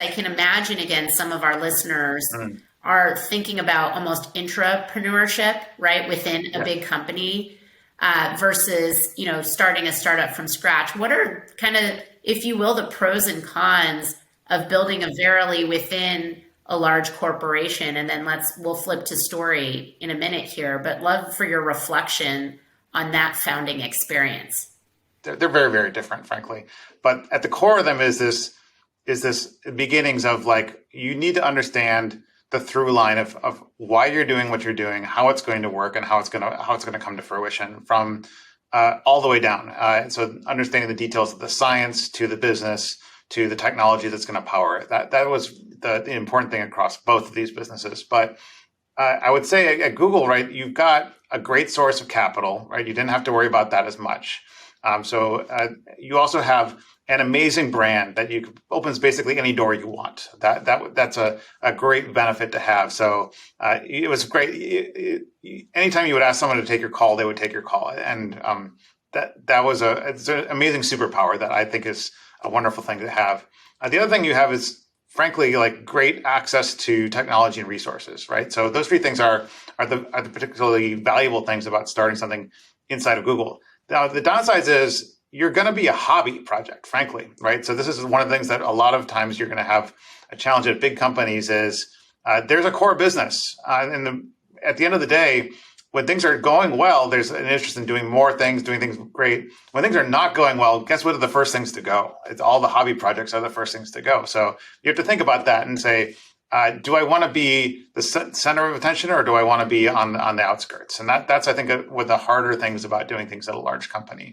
I can imagine, again, some of our listeners Mm, are thinking about almost intrapreneurship, right, within a yeah. big company versus, starting a startup from scratch. What are kind of, if you will, the pros and cons of building a Verily within a large corporation? And then we'll flip to story in a minute here, but love for your reflection on that founding experience. They're very, very different, frankly. But at the core of them is this beginnings of like you need to understand the through line of why you're doing what you're doing, how it's going to work, and how it's gonna come to fruition from all the way down. So understanding the details of the science to the business to the technology that's going to power it. That was the important thing across both of these businesses. But I would say at Google, right, you've got a great source of capital, right? You didn't have to worry about that as much. So you also have an amazing brand that opens basically any door you want. That's a great benefit to have. So it was great. Anytime you would ask someone to take your call, they would take your call, and that was it's an amazing superpower that I think is a wonderful thing to have. The other thing you have is frankly like great access to technology and resources, right? So those three things are the particularly valuable things about starting something inside of Google. Now, the downside is you're going to be a hobby project, frankly, right? So this is one of the things that a lot of times you're going to have a challenge at big companies is there's a core business. At the end of the day, when things are going well, there's an interest in doing more things, doing things great. When things are not going well, guess what are the first things to go? It's all the hobby projects are the first things to go. So you have to think about that and say, do I want to be the center of attention or do I want to be on the outskirts? And that's I think, one of the harder things about doing things at a large company.